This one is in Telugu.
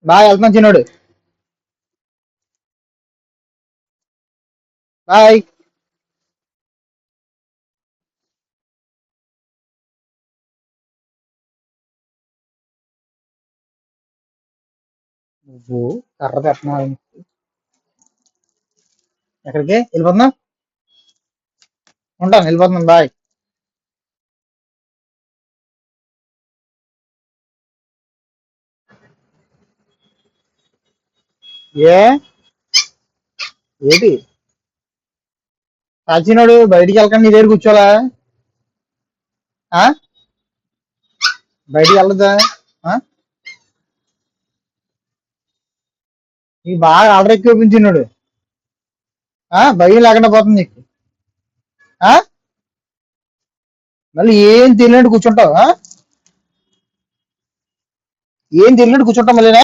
బాయ్, వెళ్తున్నాం చిన్నోడు. బాయ్. నువ్వు కర్ర పెట్టినావు. ఎక్కడికి వెళ్ళిపోతున్నావు? ఉంటాను, వెళ్ళిపోతున్నాను. బాయ్. ఏ ఏంటి కాల్చినోడు బయటికి వెళ్ళకండి, నీ దగ్గర కూర్చోలా? ఆ బయటికి వెళ్ళదా? ఆ నీకు బాగా ఆర్డర్ ఎక్కువ పెంచినాడు. భయం లేకుండా పోతుంది నీకు. ఆ మళ్ళీ ఏం తెలియనట్టు కూర్చుంటావు. ఏం తెలియనట్టు కూర్చుంటావు మళ్ళీ.